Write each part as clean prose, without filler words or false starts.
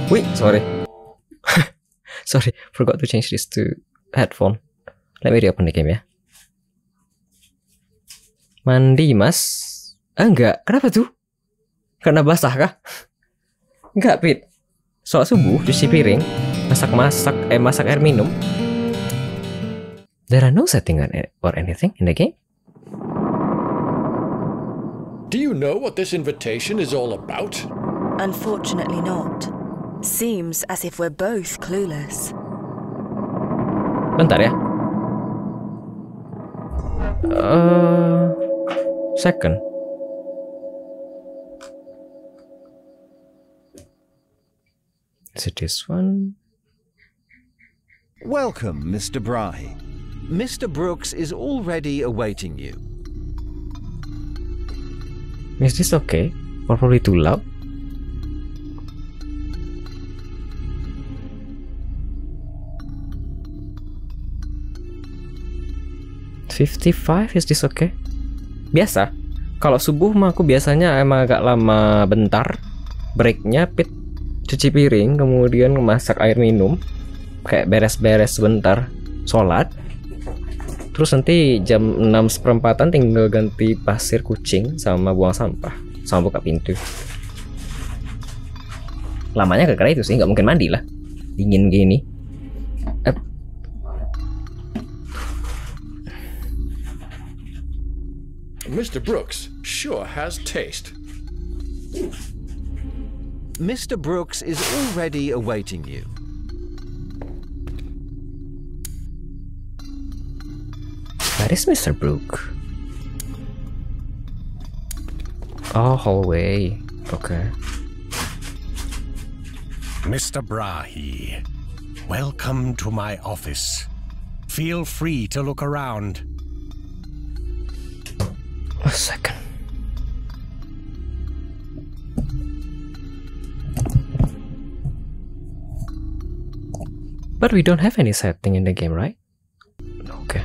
Wait, sorry. Sorry, forgot to change this to headphone. Let me reopen the game ya. Mandi mas? Enggak, kenapa tuh? Karena basah kah? Enggak, Pit. Soal subuh, cuci piring, masak air minum. There are no setting or anything in the game. Do you know what this invitation is all about? Unfortunately not. Seems as if we're both clueless. Bentar ya. Second. Is it this one? Welcome, Mr. Bry. Mr. Brooks is already awaiting you. Is this okay? Or probably too loud? $55, is this okay? Biasa. Kalau subuh mah aku biasanya emang agak lama bentar. Breaknya Pit cuci piring, kemudian masak air minum, kayak beres-beres sebentar, sholat. Terus nanti jam 6:15 tinggal ganti pasir kucing sama buang sampah, sama buka pintu. Lamanya gara-gara itu sih, nggak mungkin mandi lah, dingin gini. Mr. Brooks sure has taste. Mr. Brooks is already awaiting you. Where is Mr. Brook? Oh, hallway. Okay. Mr. Brahe, welcome to my office. Feel free to look around. A second. But we don't have any setting in the game, right? Okay.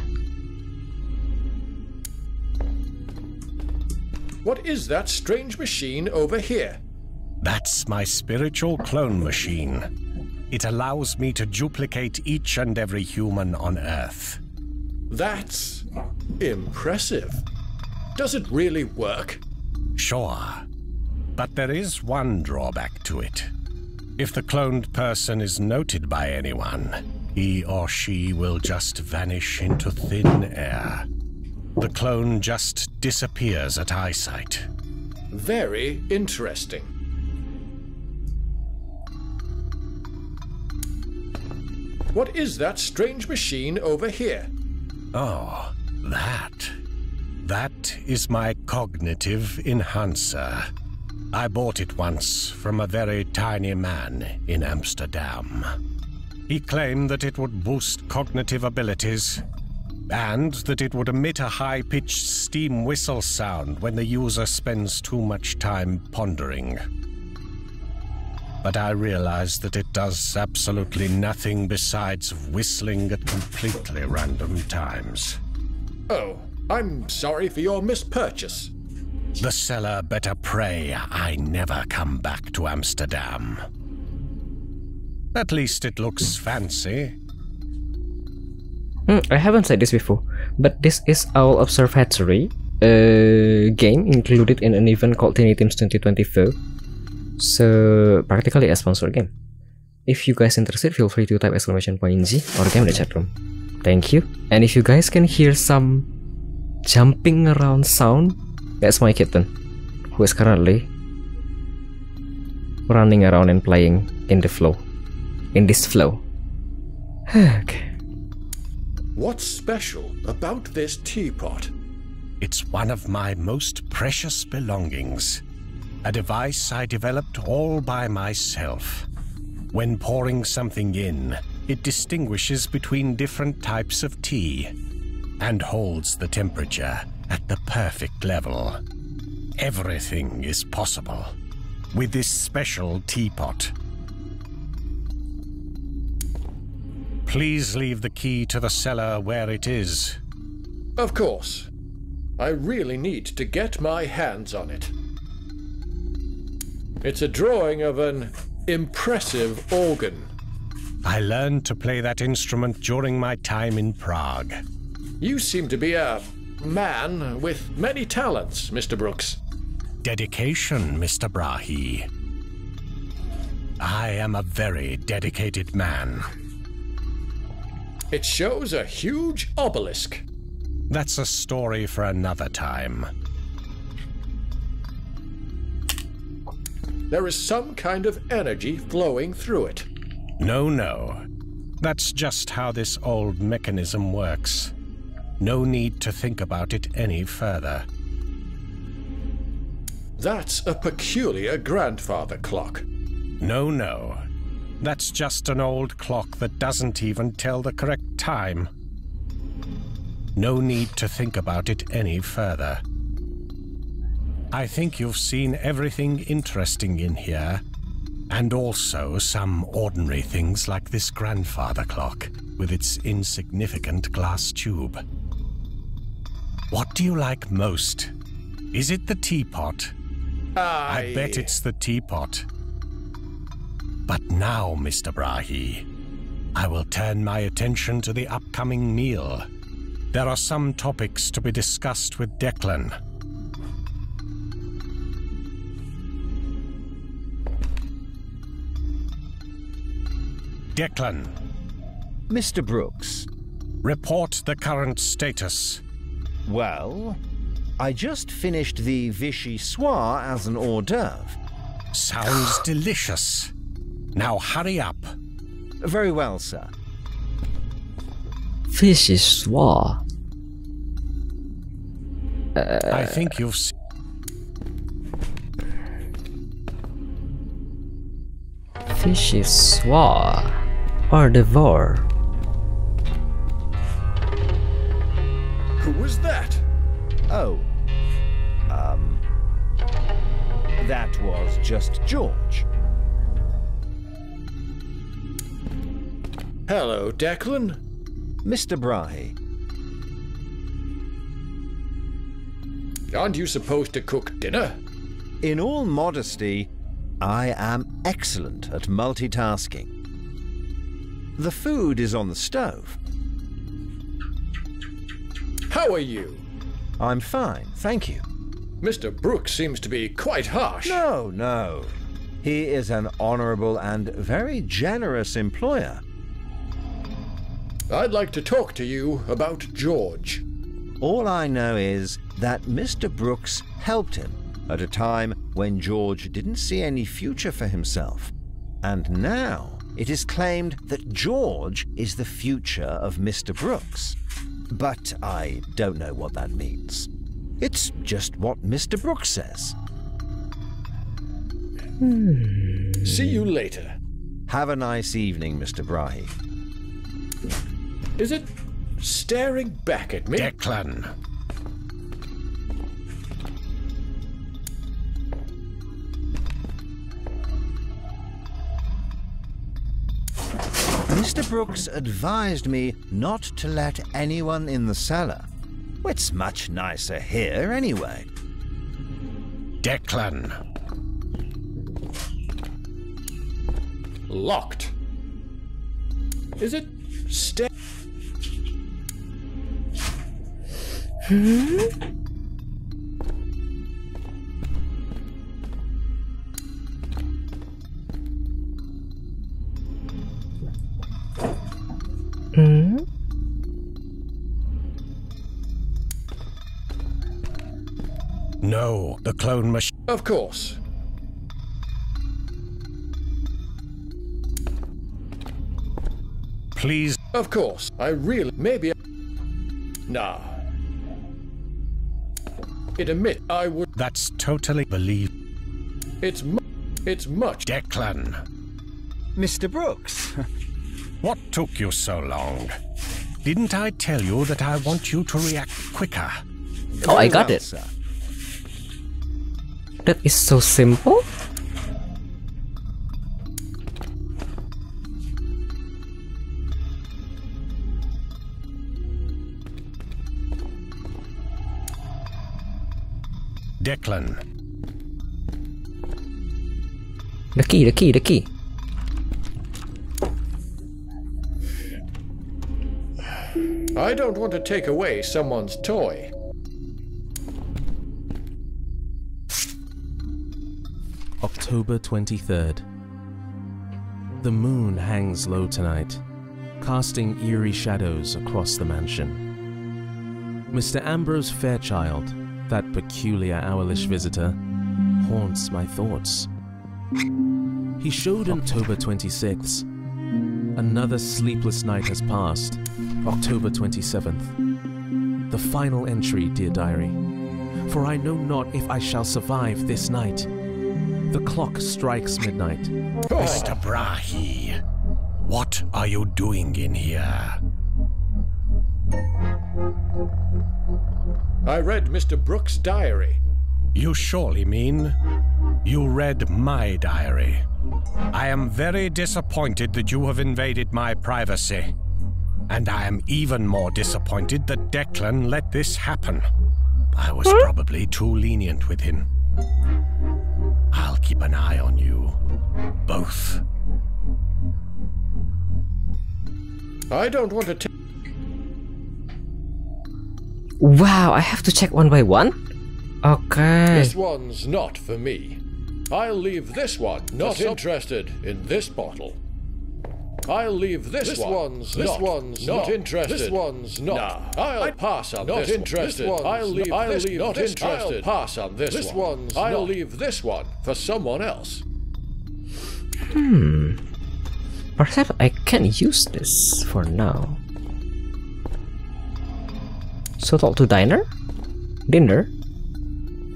What is that strange machine over here? That's my spiritual clone machine. It allows me to duplicate each and every human on Earth. That's impressive. Does it really work? Sure. But there is one drawback to it. If the cloned person is noted by anyone, he or she will just vanish into thin air. The clone just disappears at eyesight. Very interesting. What is that strange machine over here? Oh, that. That is my cognitive enhancer. I bought it once from a very tiny man in Amsterdam. He claimed that it would boost cognitive abilities and that it would emit a high-pitched steam whistle sound when the user spends too much time pondering. But I realized that it does absolutely nothing besides whistling at completely random times. Oh, I'm sorry for your mispurchase. The seller better pray I never come back to Amsterdam. At least it looks fancy. I haven't said this before, but this is our Observatory game included in an event called Trinity 2024. So practically a sponsored game. If you guys interested, feel free to type !G or game in the chat room. Thank you. And if you guys can hear some jumping around sound, that's my kitten, who is currently running around and playing in the flow. In this flow. Okay. What's special about this teapot? It's one of my most precious belongings. A device I developed all by myself. When pouring something in, it distinguishes between different types of tea and holds the temperature at the perfect level. Everything is possible with this special teapot. Please leave the key to the cellar where it is. Of course. I really need to get my hands on it. It's a drawing of an impressive organ. I learned to play that instrument during my time in Prague. You seem to be a man with many talents, Mr. Brooks. Dedication, Mr. Brahe. I am a very dedicated man. It shows a huge obelisk. That's a story for another time. There is some kind of energy flowing through it. No. That's just how this old mechanism works. No need to think about it any further. That's a peculiar grandfather clock. No. That's just an old clock that doesn't even tell the correct time. No need to think about it any further. I think you've seen everything interesting in here, and also some ordinary things like this grandfather clock with its insignificant glass tube. What do you like most? Is it the teapot? I bet it's the teapot. But now, Mr. Brahe, I will turn my attention to the upcoming meal. There are some topics to be discussed with Declan. Declan. Mr. Brooks. Report the current status. Well, I just finished the Vichy soir as an hors d'oeuvre. Sounds delicious. Now hurry up. Very well, sir. Fishy Swar. I think you've seen... Fishy Swar. Or Devour. Who was that? Oh. That was just George. Hello, Declan. Mr. Brahe. Aren't you supposed to cook dinner? In all modesty, I am excellent at multitasking. The food is on the stove. How are you? I'm fine, thank you. Mr. Brooks seems to be quite harsh. No. He is an honorable and very generous employer. I'd like to talk to you about George. All I know is that Mr. Brooks helped him at a time when George didn't see any future for himself. And now it is claimed that George is the future of Mr. Brooks. But I don't know what that means. It's just what Mr. Brooks says. See you later. Have a nice evening, Mr. Brahe. Is it staring back at me? Declan. Mr. Brooks advised me not to let anyone in the cellar. It's much nicer here anyway. Declan. Locked. Is it No, the clone machine. Of course. Please. Of course. Maybe. Nah. I would. That's totally believe. It's much. Declan. Mr. Brooks. What took you so long? Didn't I tell you that I want you to react quicker? Oh, I got it. Sir. That is so simple. Declan. The key. I don't want to take away someone's toy. October 23rd. The moon hangs low tonight, casting eerie shadows across the mansion. Mr. Ambrose Fairchild, that peculiar owlish visitor, haunts my thoughts. He showed October 26th. Another sleepless night has passed. October 27th. The final entry, dear diary. For I know not if I shall survive this night. The clock strikes midnight. Mr. Brahe, what are you doing in here? I read Mr. Brooks' diary. You surely mean you read my diary. I am very disappointed that you have invaded my privacy. And I am even more disappointed that Declan let this happen. I was probably too lenient with him. I'll keep an eye on you, both. I don't want to Wow, I have to check one by one? Okay. This one's not for me. I'll leave this one. Not interested in this bottle. I'll leave this one. This one's not interested. This one's not. Nah, I'll pass on not this interested. One. I'll leave this. Not interested. I'll pass on this. This one's I'll leave this one for someone else. Perhaps I can use this for now. So talk to dinner? Dinner?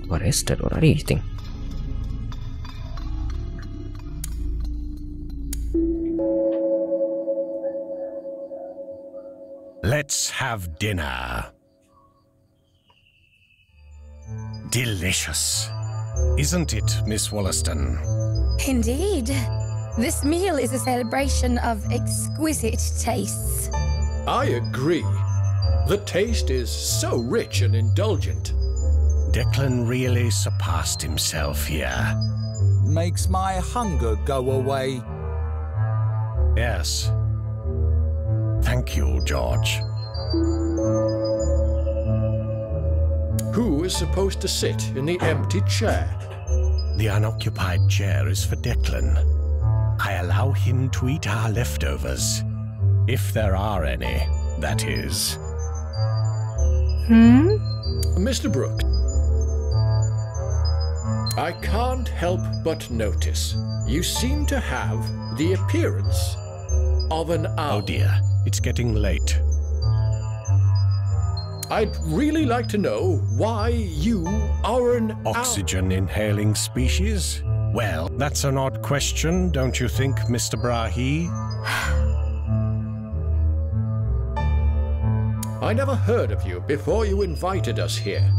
What is that? What are you eating? Let's have dinner. Delicious. Isn't it, Miss Wollaston? Indeed. This meal is a celebration of exquisite tastes. I agree. The taste is so rich and indulgent. Declan really surpassed himself here. Makes my hunger go away. Yes. Thank you, George. Who is supposed to sit in the empty chair? The unoccupied chair is for Declan. I allow him to eat our leftovers. If there are any, that is. Mr. Brooks, I can't help but notice you seem to have the appearance of an owl. Oh dear, it's getting late. I'd really like to know why you are an Oxygen inhaling species? Well, that's an odd question, don't you think, Mr. Brahe? I never heard of you before you invited us here.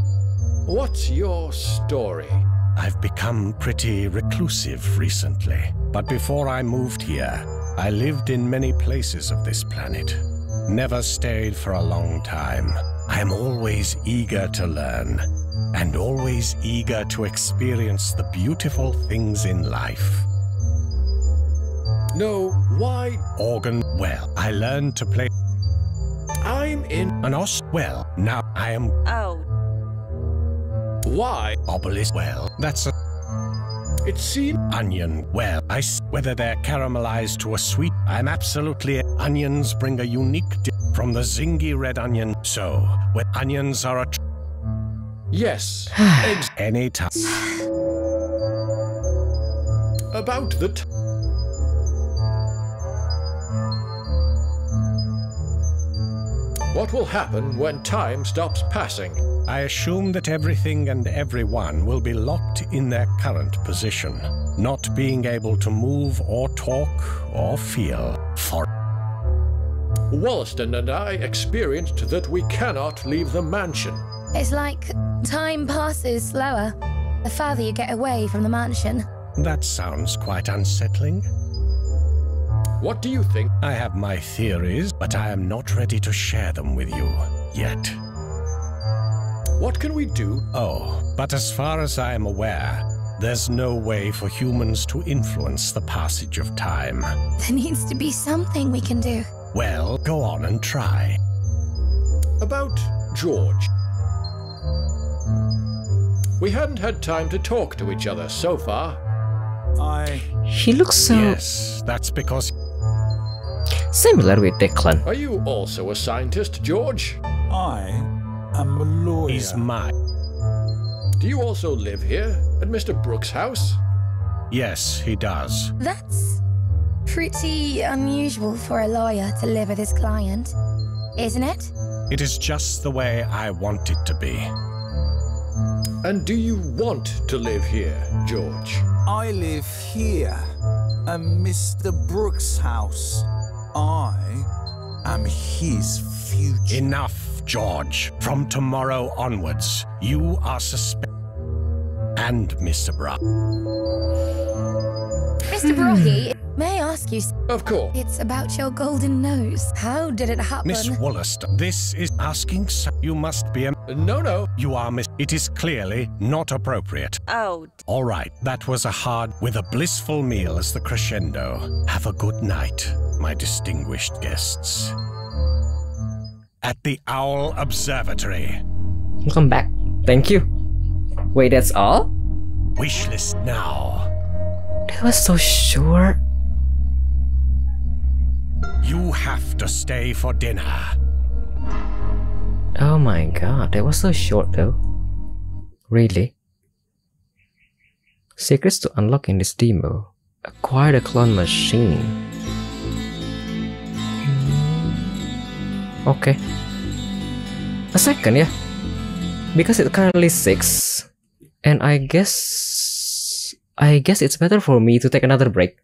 What's your story? I've become pretty reclusive recently, but before I moved here, I lived in many places of this planet. Never stayed for a long time. I am always eager to learn, and always eager to experience the beautiful things in life. No, why? Organ, well, I learned to play. I'm in An os, well, now I am. Oh. Why? Obelisk, well, that's a. It seems Onion, well, whether they're caramelized to a sweet, I'm absolutely. Onions bring a unique from the zingy red onion, so, when onions are a. yes. Anytime. About the What will happen when time stops passing? I assume that everything and everyone will be locked in their current position, not being able to move or talk or feel for. Wollaston and I experienced that we cannot leave the mansion. It's like time passes slower the further you get away from the mansion. That sounds quite unsettling. What do you think? I have my theories, but I am not ready to share them with you yet. What can we do? Oh, but as far as I am aware, There's no way for humans to influence the passage of time. There needs to be something we can do. Well, go on and try. About George. We hadn't had time to talk to each other so far. He looks so Yes, that's because similar with Declan. Are you also a scientist, George? I am a lawyer. he's mine. Do you also live here, at Mr. Brooks' house? Yes, he does. That's pretty unusual for a lawyer to live with his client, isn't it? It is just the way I want it to be. And do you want to live here, George? I live here, at Mr. Brooks' house. I am his future. Enough, George. From tomorrow onwards, you are suspended. And Mr. Brock. Mr. Brocky, may I ask you? Of course. It's about your golden nose. How did it happen? Miss Wollaston, this is asking so you must be a... No. You are Miss... It is clearly not appropriate. Oh, All right, that was a hard... With a blissful meal as the crescendo. Have a good night, my distinguished guests. At the Owl Observatory. Welcome back. Thank you. Wait, that's all? Wishlist now. That was so short. You have to stay for dinner. Oh my god, that was so short though. Really? Secrets to unlock in this demo. Acquire the clone machine. Okay. A second, yeah. Because it's currently 6. And I guess it's better for me to take another break.